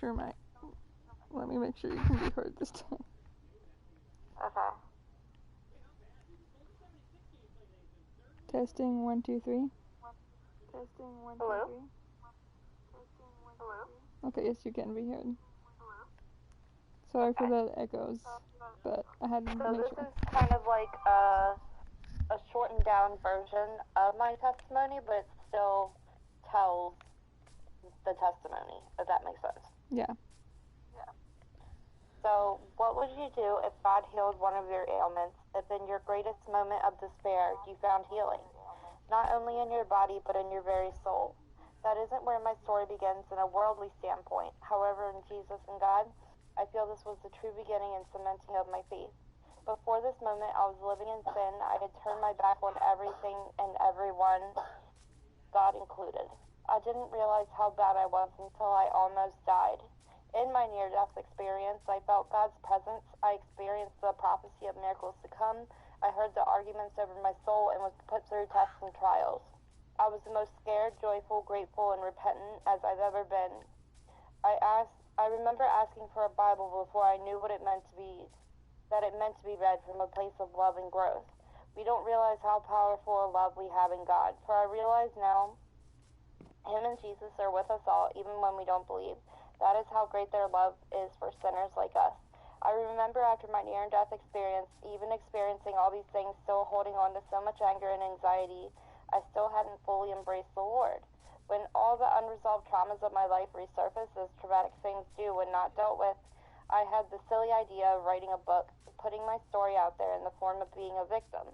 sure let me make sure you can be heard this time. Okay. Testing 1 2 3. Testing 1 Hello? 2 3. Testing 1 2 Hello? 3. Okay, yes, you can be heard. Hello? Sorry for Okay. the echoes, but I had to So make this sure. is kind of like a shortened down version of my testimony, but it still tells the testimony, if that makes sense. Yeah. So what would you do if God healed one of your ailments, if in your greatest moment of despair you found healing, not only in your body but in your very soul? That isn't where my story begins in a worldly standpoint. However, in Jesus and God, I feel this was the true beginning and cementing of my faith. Before this moment, I was living in sin. I had turned my back on everything and everyone, God included. I didn't realize how bad I was until I almost died. In my near-death experience, I felt God's presence. I experienced the prophecy of miracles to come. I heard the arguments over my soul and was put through tests and trials. I was the most scared, joyful, grateful, and repentant as I've ever been. I remember asking for a Bible before I knew what it meant to be, that it meant to be read from a place of love and growth. We don't realize how powerful a love we have in God, for I realize now Him and Jesus are with us all, even when we don't believe. That is how great their love is for sinners like us. I remember after my near-death experience, even experiencing all these things, still holding on to so much anger and anxiety, I still hadn't fully embraced the Lord. When all the unresolved traumas of my life resurfaced, as traumatic things do when not dealt with, I had the silly idea of writing a book, putting my story out there in the form of being a victim.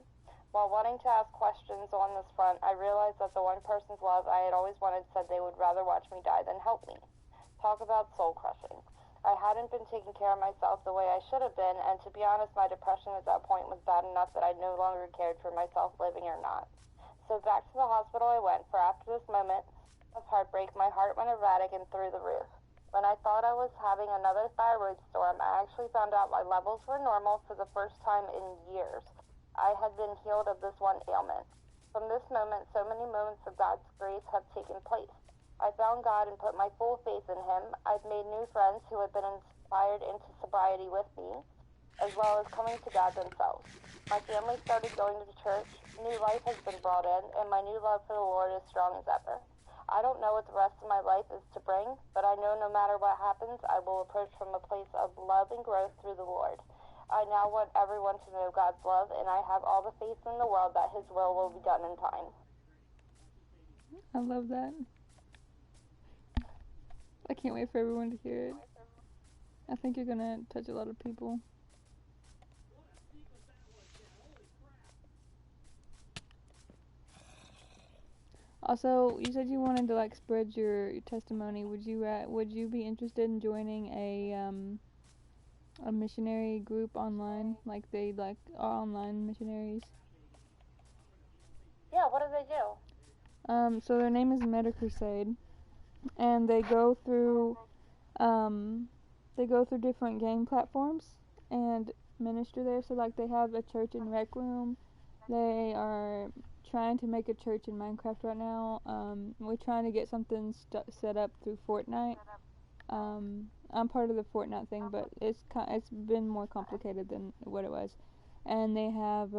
While wanting to ask questions on this front, I realized that the one person's love I had always wanted said they would rather watch me die than help me. Talk about soul-crushing. I hadn't been taking care of myself the way I should have been, and to be honest, my depression at that point was bad enough that I no longer cared for myself living or not. So back to the hospital I went, for after this moment of heartbreak, my heart went erratic and through the roof. When I thought I was having another thyroid storm, I actually found out my levels were normal for the first time in years. I had been healed of this one ailment. From this moment, so many moments of God's grace have taken place. I found God and put my full faith in Him. I've made new friends who have been inspired into sobriety with me, as well as coming to God themselves. My family started going to the church. New life has been brought in, and my new love for the Lord is strong as ever. I don't know what the rest of my life is to bring, but I know no matter what happens, I will approach from a place of love and growth through the Lord. I now want everyone to know God's love, and I have all the faith in the world that His will be done in time. I love that. I can't wait for everyone to hear it. I think you're gonna touch a lot of people. Also, you said you wanted to like spread your testimony. Would you be interested in joining a missionary group online, like they like are online missionaries? Yeah, what do they do? So their name is Meta Crusade, and they go through different game platforms and minister there. So like they have a church in Rec Room. They are trying to make a church in Minecraft right now. We're trying to get something set up through Fortnite. I'm part of the Fortnite thing, but it's been more complicated than what it was. And they have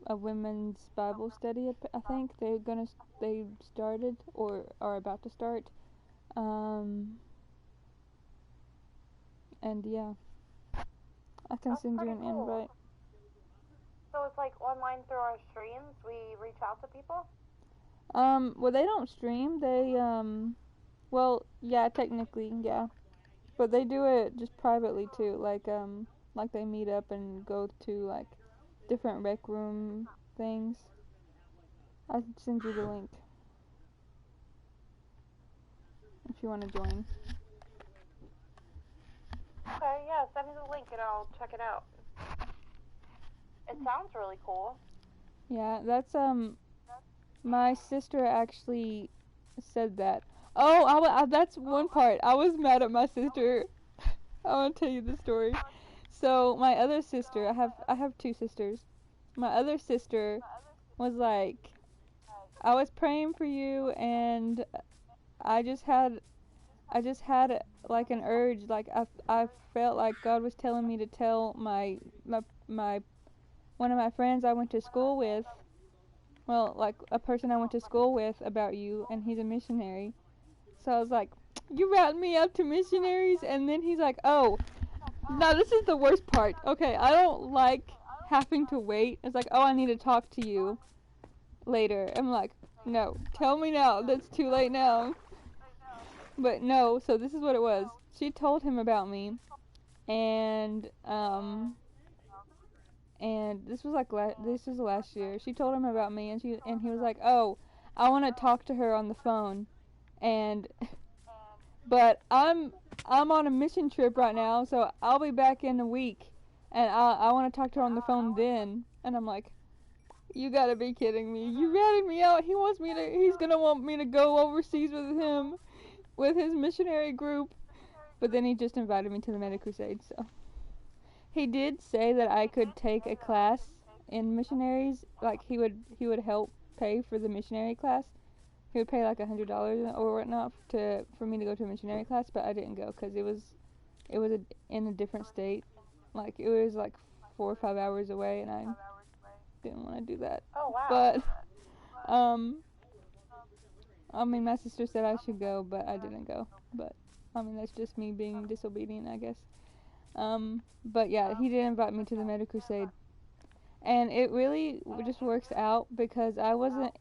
a women's Bible study. I think they started or are about to start. And yeah, I can send you an invite. So it's like online through our streams, we reach out to people? Well, they don't stream. They well, yeah, technically, yeah, but they do it just privately too. Like they meet up and go to like different rec room things. I'll send you the link if you want to join. Okay, yeah, send me the link and I'll check it out. It sounds really cool. Yeah, that's my sister actually said that. Oh, that's one part. I was mad at my sister. I want to tell you the story. So my other sister, I have two sisters. My other sister was like, I was praying for you, and I just had I just had like an urge, like I felt like God was telling me to tell my one of my friends I went to school with, well, like a person I went to school with about you, and he's a missionary. So I was like, you routed me up to missionaries, and then he's like, oh, now this is the worst part. Okay, I don't like having to wait. It's like, oh, I need to talk to you later. I'm like, no, tell me now. That's too late now. But no, so this is what it was. She told him about me, and this was like this was last year. She told him about me, and he was like, oh, I want to talk to her on the phone, and but I'm on a mission trip right now, so I'll be back in a week, and I want to talk to her on the phone then. And I'm like, you gotta be kidding me. You ratted me out. He's gonna want me to go overseas with him, with his missionary group. But then he just invited me to the Meta Crusade, so. He did say that I could take a class in missionaries, like he would help pay for the missionary class. He would pay like $100 or whatnot for me to go to a missionary class, but I didn't go because it was in a different state. Like it was like 4 or 5 hours away, and I didn't want to do that. Oh, wow. But I mean, my sister said I should go, but I didn't go. But I mean, that's just me being disobedient, I guess. But yeah, he did invite me to the Meta Crusade. And it really just works out because I got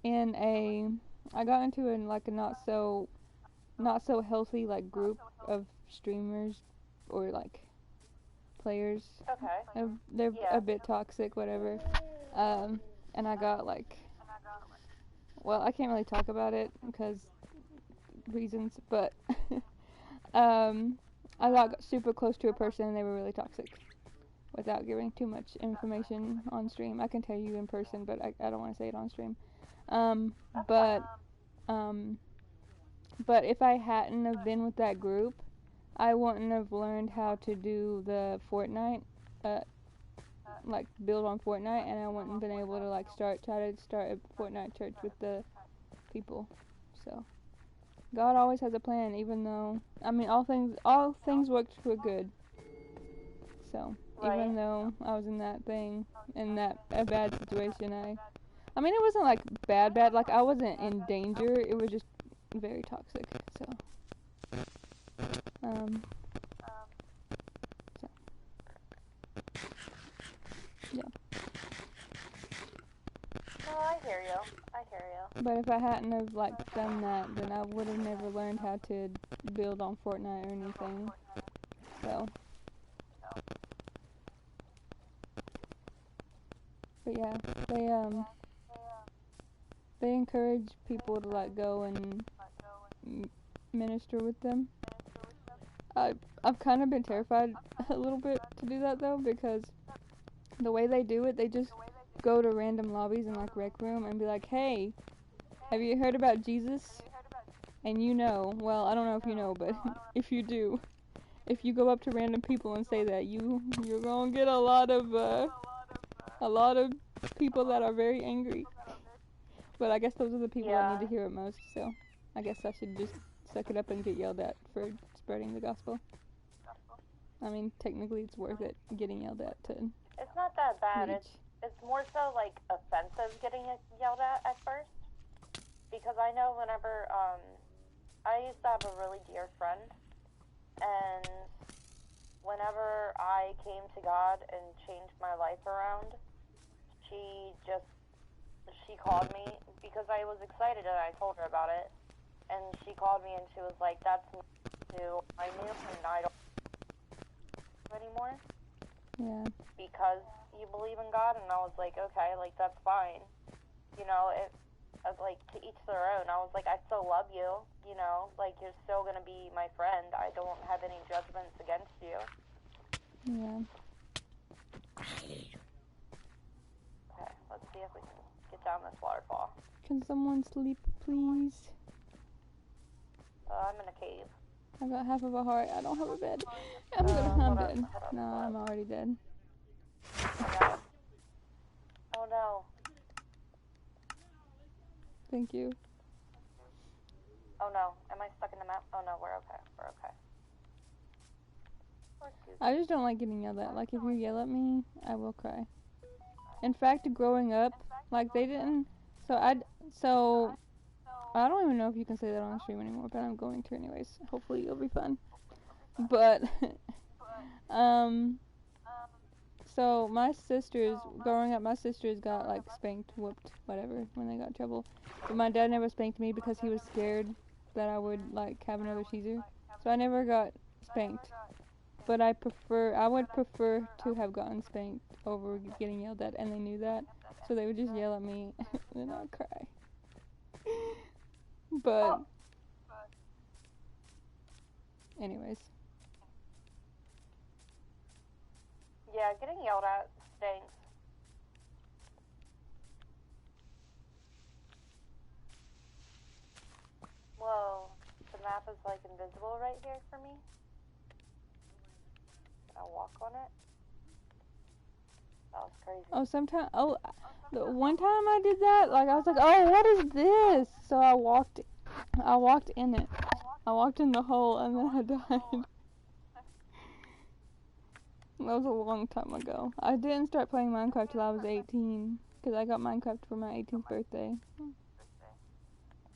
into like a not so healthy like group of streamers or like players. Okay. They're a bit toxic, whatever. And I got like, well, I can't really talk about it because reasons, but I got super close to a person and they were really toxic. Without giving too much information on stream, I can tell you in person, but I don't want to say it on stream. But if I hadn't have been with that group, I wouldn't have learned how to do the Fortnite, like build on Fortnite, and I wouldn't have been able to like try to start a Fortnite church with the people. So God always has a plan, even though I mean all things work for good. So even though I was in a bad situation, I mean it wasn't like bad, like I wasn't in danger. It was just very toxic. So yeah. No, I hear you. But if I hadn't have like done that, then I would have never learned how to build on Fortnite or anything. So. But yeah, they encourage people to like go and minister with them. I've kind of been terrified a little bit to do that though, because the way they do it, they just go to random lobbies in like Rec Room and be like, hey, have you heard about Jesus? And well, I don't know if you know, but if you do, if you go up to random people and say that, you're gonna get a lot of people that are very angry. But I guess those are the people that need to hear it most, so I guess I should just suck it up and get yelled at for spreading the gospel. I mean, technically it's worth it getting yelled at to It's not that bad. reach. It's more so like offensive getting yelled at first. Because I know whenever I used to have a really dear friend, and whenever I came to God and changed my life around, she called me because I was excited and I told her about it, and she called me and she was like, that's new. I knew and I don't anymore. Yeah. Because you believe in God, and I was like, okay, like that's fine. You know, I was like, to each their own. I was like, I still love you, you know, like you're still gonna be my friend. I don't have any judgments against you. Yeah. Okay, let's see if we can get down this waterfall. Can someone sleep, please? I'm in a cave. I got half of a heart. I don't have a bed. I'm dead. No, I'm already dead. Oh no. Thank you. Oh no. Am I stuck in the map? Oh no, we're okay. We're okay. Poor Goofy. I just don't like getting yelled at. Like, if you yell at me, I will cry. In fact, growing up, like, they didn't... So, I don't even know if you can say that on the stream anymore, but I'm going to anyways. Hopefully it'll be fun. But, so my sisters, growing up, my sisters got, like, spanked, whooped, whatever, when they got in trouble. But my dad never spanked me because he was scared that I would, like, have another seizure. So I never got spanked. But I would prefer to have gotten spanked over getting yelled at, and they knew that. So they would just yell at me, and then I'd cry. But, anyways. Yeah, getting yelled at stinks. Whoa, the map is like invisible right here for me. Can I walk on it? That was crazy. The one time I did that, like, I was like, oh, what is this? So I walked in it. I walked in the hole, and then I died. That was a long time ago. I didn't start playing Minecraft till I was 18, because I got Minecraft for my 18th birthday.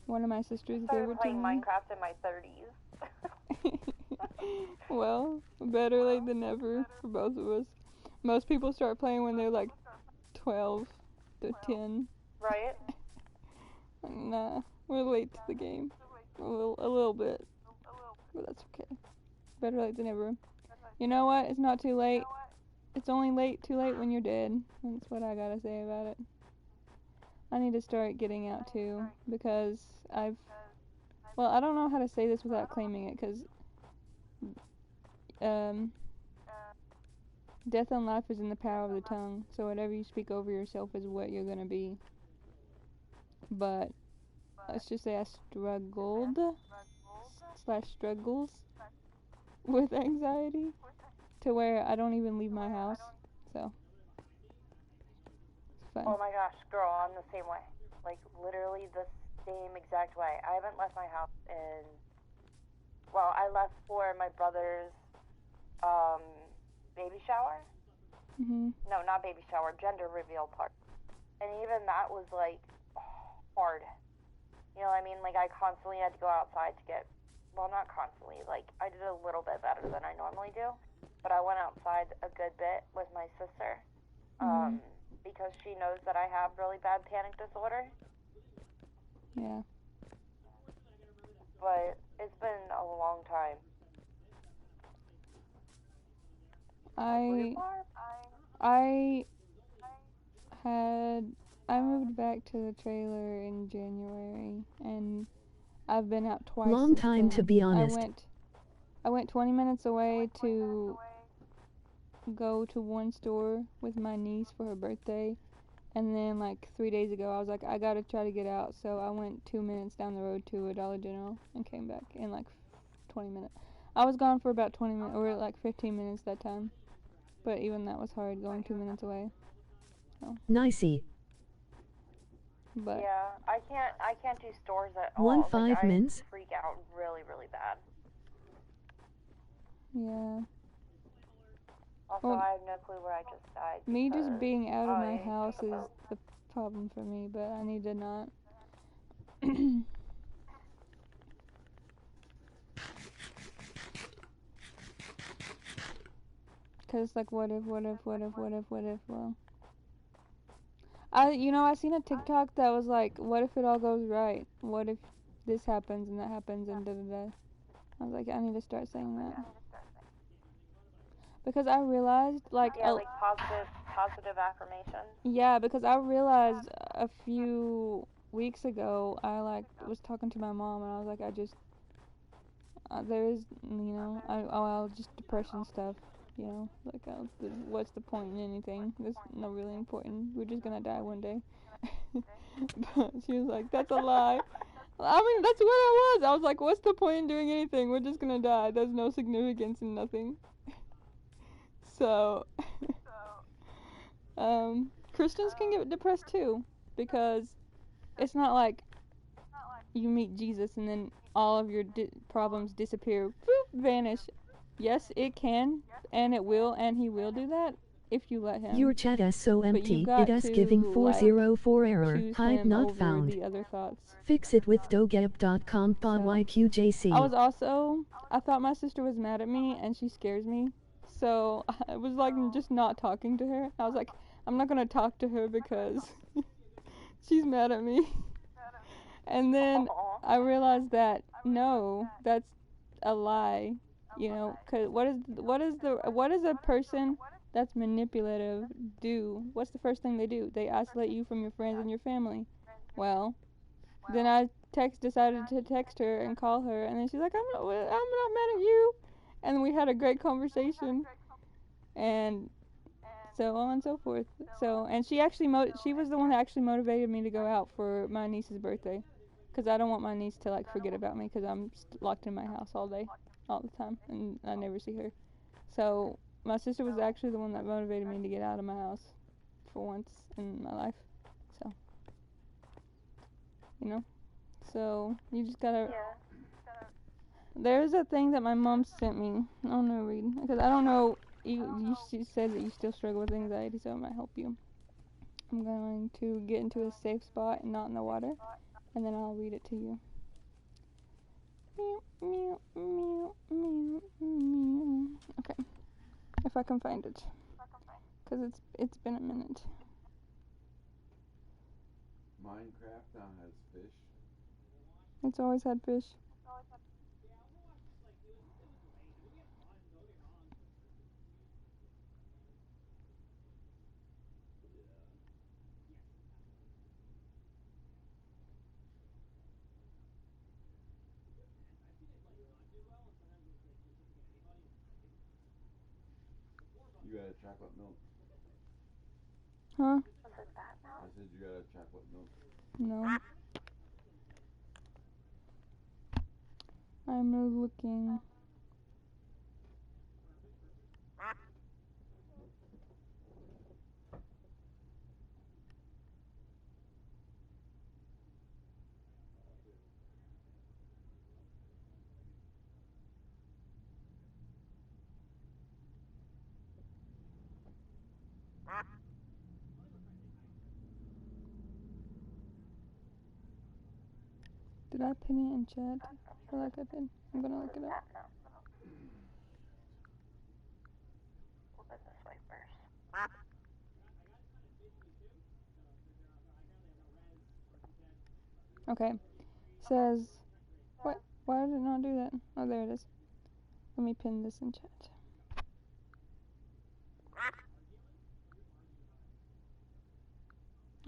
One of my sisters I gave started it to playing me. Minecraft in my 30s. Well, better late than never for both of us. Most people start playing when they're like 12 to 10. Right? Nah, we're late to the game. A little bit. But that's okay. Better late than never. You know what? It's not too late. It's only too late when you're dead. That's what I gotta say about it. I need to start getting out too, because I don't know how to say this without claiming it, because death and life is in the power of the tongue, so whatever you speak over yourself is what you're gonna be. But let's just say I struggles with anxiety to where I don't even leave my house, so it's fun. Oh my gosh, girl, I'm the same way. Like, literally the same exact way. I haven't left my house in... Well, I left for my brother's, baby shower? No, not baby shower, gender reveal part. And even that was, like, hard. You know what I mean? Like, I constantly had to go outside to get... Well, not constantly. Like, I did a little bit better than I normally do. But I went outside a good bit with my sister. Because she knows that I have really bad panic disorder. Yeah. But it's been a long time. I moved back to the trailer in January, and I've been out twice. Long time to be honest. I went 20 minutes away to go to one store with my niece for her birthday, and then like 3 days ago I was like, I gotta try to get out, so I went 2 minutes down the road to a Dollar General and came back in like 20 minutes. I was gone for about 20 minutes, or like 15 minutes that time, but even that was hard, going 2 minutes away. So. Nicey. But yeah, I can't do stores at all. 5 minutes. I freak out really, really bad. yeah. Also, I have no clue where I just died. Me just being out of my house is the problem for me, but I need to not. Cause like, what if, well. I seen a TikTok that was like, what if it all goes right? What if this happens and that happens and da-da-da? I was like, I need to start saying that. Because I realized, like... Yeah, like positive affirmations. Yeah, because I realized a few weeks ago, I, like, was talking to my mom, and I was like, there is, just depression stuff, like, what's the point in anything? It's not really important. We're just gonna die one day. But she was like, that's a lie. I mean, that's what I was. I was like, what's the point in doing anything? We're just gonna die. There's no significance in nothing. So, Christians can get depressed too, because it's not like you meet Jesus and then all of your problems disappear. Boop. vanish. Yes, it can, and it will, and he will do that if you let him. Your chat is so But you empty. got It is to, giving like, 404 error. choose Hide him not over found. the other thoughts. Fix it with dogep.com YQJC. I thought my sister was mad at me, and she scares me. So I was like just not talking to her. I was like, I'm not gonna talk to her because she's mad at me. And then I realized that no, that's a lie. You know, 'cause what is a person that's manipulative do? What's the first thing they do? They isolate you from your friends and your family. Well, then I decided to text her and call her, and then she's like, I'm not mad at you. And we had a great conversation, and so on and so forth. So, and she was the one that actually motivated me to go out for my niece's birthday, because I don't want my niece to like forget about me, because I'm locked in my house all day, all the time, and I never see her. So my sister was actually the one that motivated me to get out of my house for once in my life. So, you know, so you just gotta. There's a thing that my mom sent me. I don't know, read, because I don't know. She said that you still struggle with anxiety, so it might help you. I'm going to get into a safe spot and not in the water, and then I'll read it to you. Okay, if I can find it, because it's been a minute. Minecraft now has fish. It's always had fish. You got a chocolate milk? Huh? I said you got a chocolate milk. No. I'm looking. Did I pin it in chat? I feel like I did. I'm gonna look it up. Okay. Says, what? Why did it not do that? Oh, there it is. Let me pin this in chat.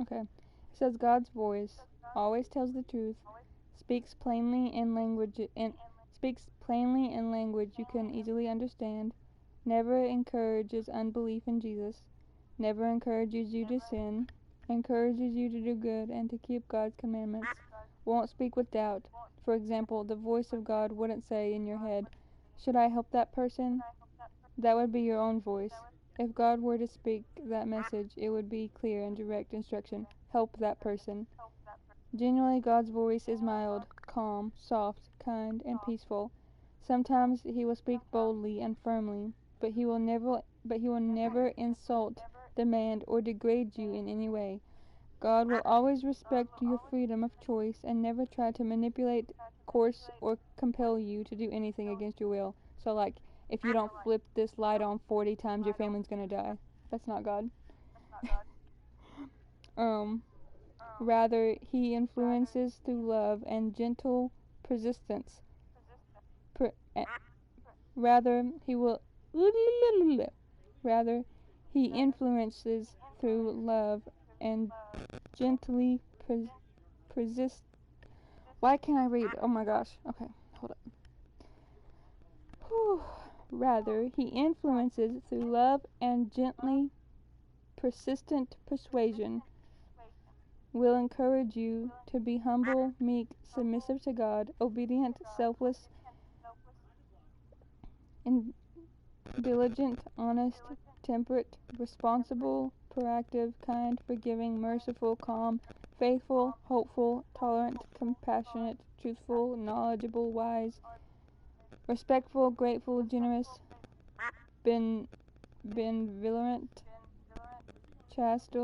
Okay. It says God's voice always tells the truth, speaks plainly in language you can easily understand, never encourages unbelief in Jesus, never encourages you to sin, encourages you to do good and to keep God's commandments, won't speak with doubt. For example, the voice of God wouldn't say in your head, should I help that person? That would be your own voice. If God were to speak that message, it would be clear and direct instruction. Help that person. Generally, God's voice is mild, calm, soft, kind, and peaceful. Sometimes he will speak boldly and firmly, but he will never insult, demand, or degrade you in any way. God will always respect your freedom of choice and never try to manipulate, coerce, or compel you to do anything against your will. So, like, if you don't flip this light on 40 times, your family's gonna die. That's not God. Rather, he influences through love and gentle persistence. Rather, he influences through love and gently persist. Why can't I read? Oh my gosh. Okay, hold up. Whew. Rather, he influences through love and gently persistent persuasion. Will encourage you to be humble, meek, submissive to God, obedient, selfless, and diligent, honest, temperate, responsible, proactive, kind, forgiving, merciful, calm, faithful, hopeful, tolerant, compassionate, truthful, knowledgeable, wise, respectful, grateful, generous, benevolent, chaste,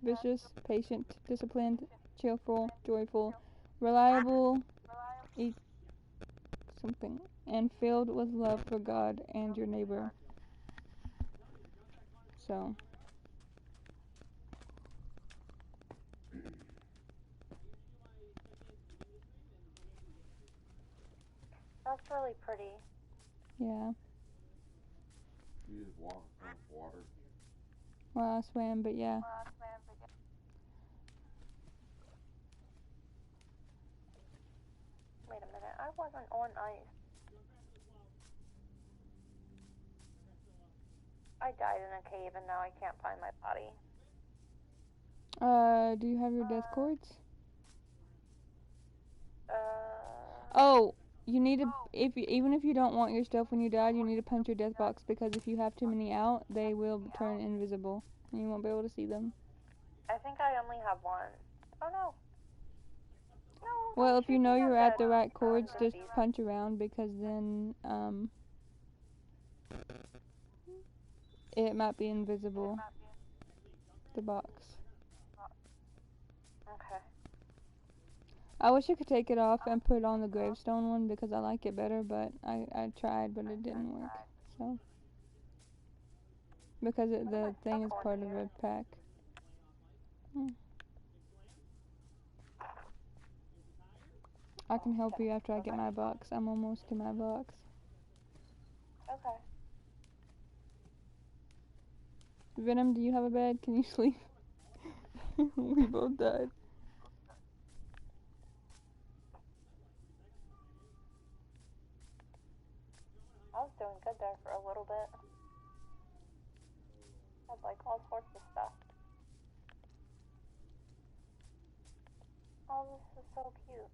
vicious, patient, disciplined, cheerful, joyful, reliable, something, and filled with love for God and your neighbor. So, That's really pretty. yeah. You just walk across water. Well, I swam, but yeah. Wait a minute, I wasn't on ice. I died in a cave and now I can't find my body. Do you have your death cords? Uh, Oh, you need to, even if you don't want your stuff when you die, you need to punch your death box, because if you have too many out, they will turn invisible, and you won't be able to see them. I think I only have one. Oh no. No, Well, don't if you shoot know me, I'm you're at dead. the right cords, I'm just deceased. punch around, because then, it might be invisible, the box. Okay. I wish I could take it off and put on the gravestone one, because I like it better, but I tried, but it didn't work, so. Because the thing is part of a pack. I can help you after I get my box. I'm almost to my box. Okay. Venom, do you have a bed? Can you sleep? We both died. I was doing good there for a little bit. Had like all sorts of stuff. Oh, this is so cute.